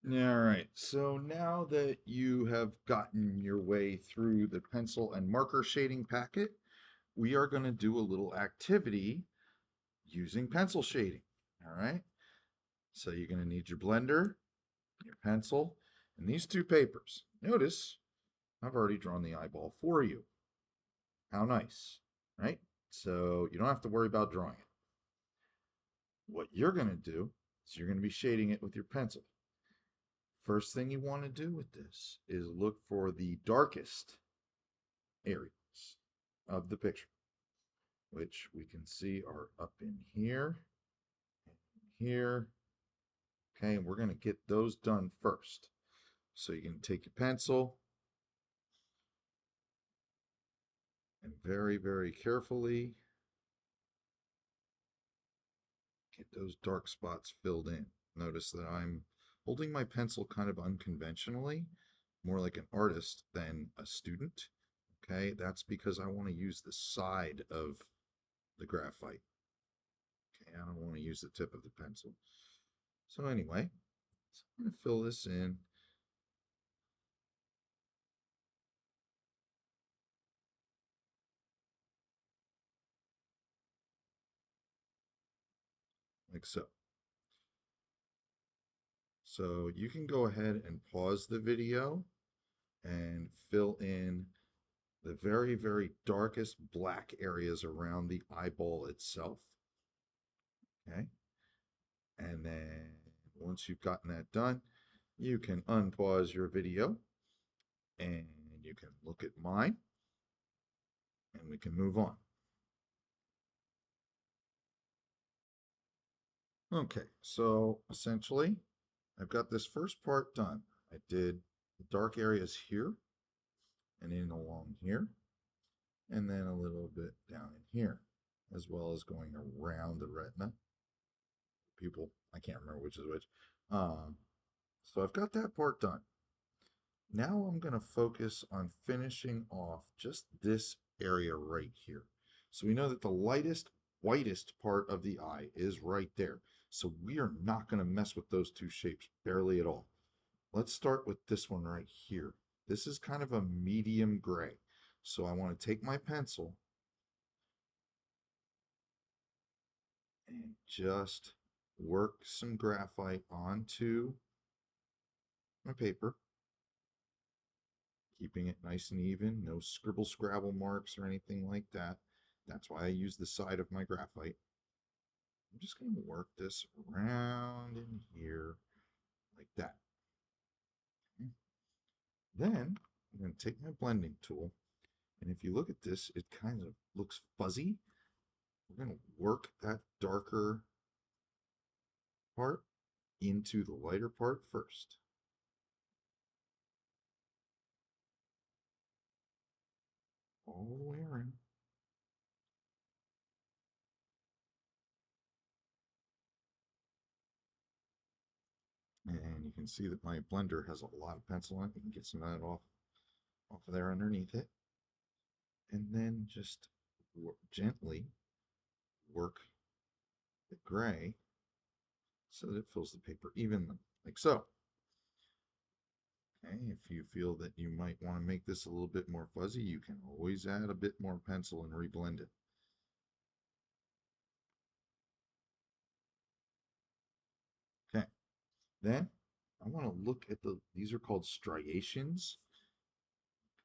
All right, so now that you have gotten your way through the pencil and marker shading packet, we are going to do a little activity using pencil shading. All right, so you're going to need your blender, your pencil, and these two papers. Notice I've already drawn the eyeball for you. How nice, right? So you don't have to worry about drawing it. What you're going to do is you're going to be shading it with your pencil. First thing you want to do with this is look for the darkest areas of the picture, which we can see are up in here and here. Okay, and we're going to get those done first. So you can take your pencil and very, very carefully get those dark spots filled in. Notice that I'm holding my pencil kind of unconventionally, more like an artist than a student. Okay, that's because I want to use the side of the graphite. Okay, I don't want to use the tip of the pencil. So anyway, so I'm going to fill this in like so. So you can go ahead and pause the video and fill in the very, very darkest black areas around the eyeball itself. Okay. And then once you've gotten that done, you can unpause your video and you can look at mine and we can move on. Okay, so essentially, I've got this first part done. I did the dark areas here and in along here, and then a little bit down in here, as well as going around the retina. Pupil, I can't remember which is which. So I've got that part done. Now I'm going to focus on finishing off just this area right here. So we know that the lightest, whitest part of the eye is right there. So we are not going to mess with those two shapes barely at all. Let's start with this one right here. This is kind of a medium gray. So I want to take my pencil and just work some graphite onto my paper, keeping it nice and even, no scribble scrabble marks or anything like that. That's why I use the side of my graphite. I'm just going to work this around in here like that. Then I'm going to take my blending tool, and if you look at this, it kind of looks fuzzy. We're going to work that darker part into the lighter part first. All the way around. And you can see that my blender has a lot of pencil on it. You can get some of that off of there underneath it. And then just gently work the gray so that it fills the paper evenly, like so. Okay, if you feel that you might want to make this a little bit more fuzzy, you can always add a bit more pencil and reblend it. Okay, then I want to look at these are called striations,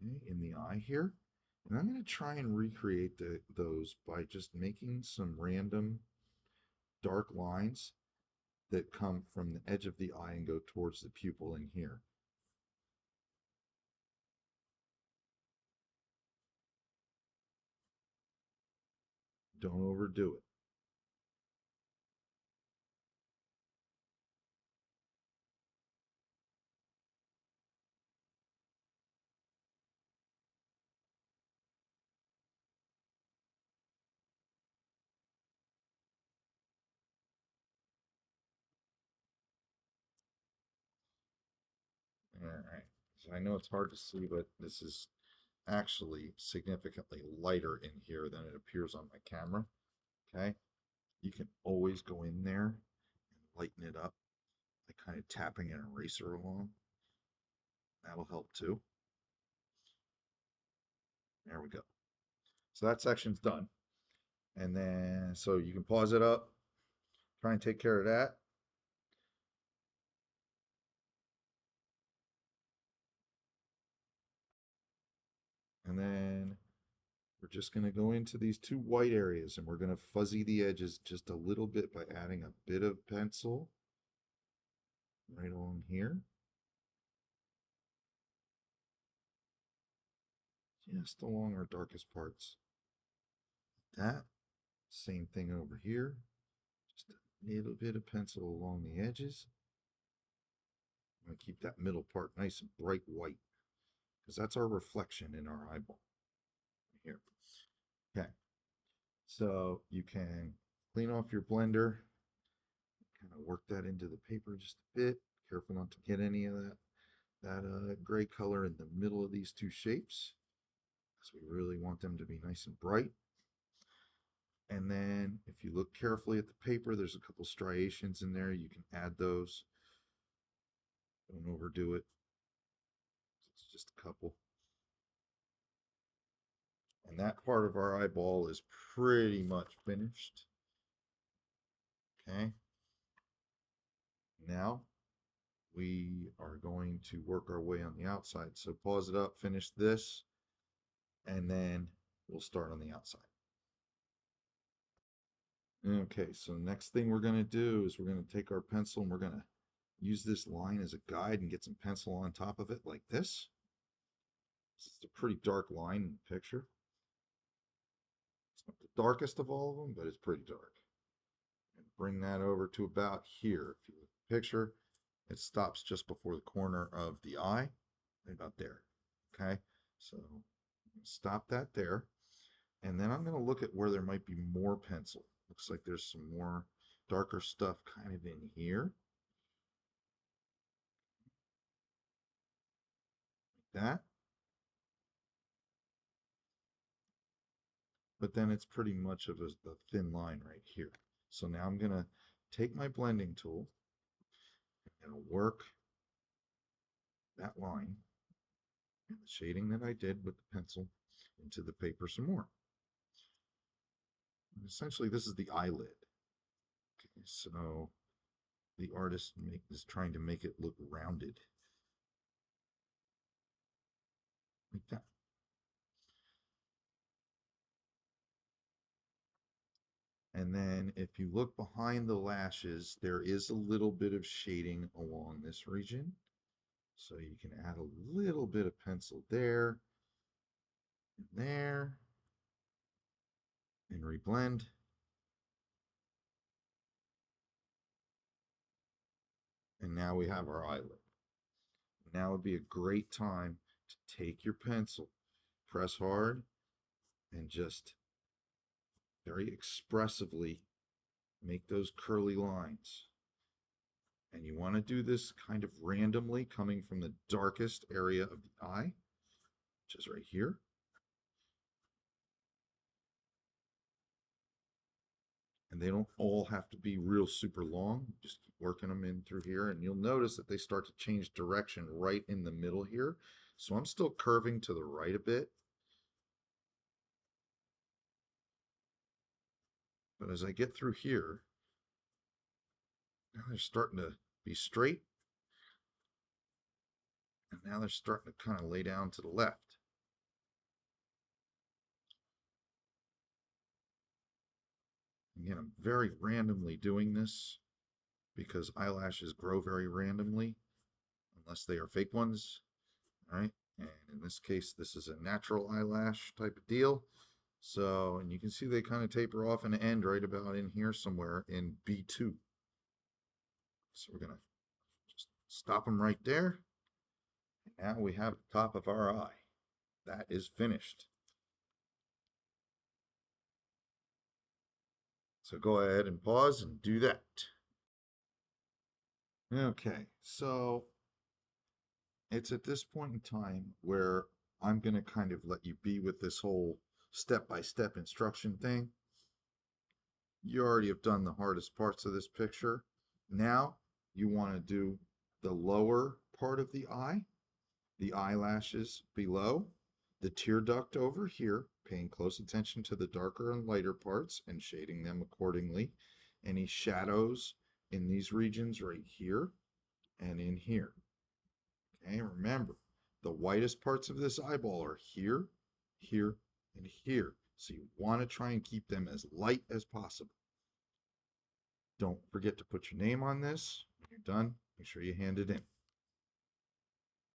okay, in the eye here. And I'm going to try and recreate those by just making some random dark lines that come from the edge of the eye and go towards the pupil in here. Don't overdo it. All right. So I know it's hard to see, but this is actually significantly lighter in here than it appears on my camera. Okay. You can always go in there and lighten it up like kind of tapping an eraser along. That'll help too. There we go. So that section's done. And then, so you can pause it up, try and take care of that. And then we're just going to go into these two white areas and we're going to fuzzy the edges just a little bit by adding a bit of pencil right along here. Just along our darkest parts. That same thing over here. Just a little bit of pencil along the edges. I'm going to keep that middle part nice and bright white because that's our reflection in our eyeball. Here. Okay. So you can clean off your blender, kind of work that into the paper just a bit. Careful not to get any of that gray color in the middle of these two shapes, because we really want them to be nice and bright. And then if you look carefully at the paper, there's a couple striations in there. You can add those. Don't overdo it. It's just a couple. And that part of our eyeball is pretty much finished. Okay. Now we are going to work our way on the outside. So pause it up, finish this, and then we'll start on the outside. Okay, so next thing we're going to do is we're going to take our pencil and we're going to use this line as a guide and get some pencil on top of it like this. This is a pretty dark line in the picture. It's not the darkest of all of them, but it's pretty dark. And bring that over to about here. If you look at the picture, it stops just before the corner of the eye, right about there. Okay, so stop that there. And then I'm going to look at where there might be more pencil. Looks like there's some more darker stuff kind of in here. Like that. But then it's pretty much of a thin line right here. So now I'm going to take my blending tool and work that line and the shading that I did with the pencil into the paper some more. And essentially, this is the eyelid. Okay, so the artist is trying to make it look rounded. Like that. And then if you look behind the lashes, there is a little bit of shading along this region. So you can add a little bit of pencil there, and there, and reblend. And now we have our eyelid. Now would be a great time to take your pencil, press hard, and just very expressively make those curly lines. And you want to do this kind of randomly, coming from the darkest area of the eye, which is right here. And they don't all have to be real super long. Just keep working them in through here, and you'll notice that they start to change direction right in the middle here. So I'm still curving to the right a bit. But as I get through here, now they're starting to be straight. And now they're starting to kind of lay down to the left. Again, I'm very randomly doing this because eyelashes grow very randomly unless they are fake ones. All right. And in this case, this is a natural eyelash type of deal. So, and you can see they kind of taper off and end right about in here somewhere in B2. So we're going to just stop them right there. Now we have the top of our eye. That is finished. So go ahead and pause and do that. Okay, so it's at this point in time where I'm going to kind of let you be with this whole step-by-step instruction thing. You already have done the hardest parts of this picture. Now you want to do the lower part of the eyelashes below, the tear duct over here, paying close attention to the darker and lighter parts and shading them accordingly. Any shadows in these regions right here and in here. Okay, remember, the whitest parts of this eyeball are here, here, and here. So you want to try and keep them as light as possible. Don't forget to put your name on this. When you're done, make sure you hand it in.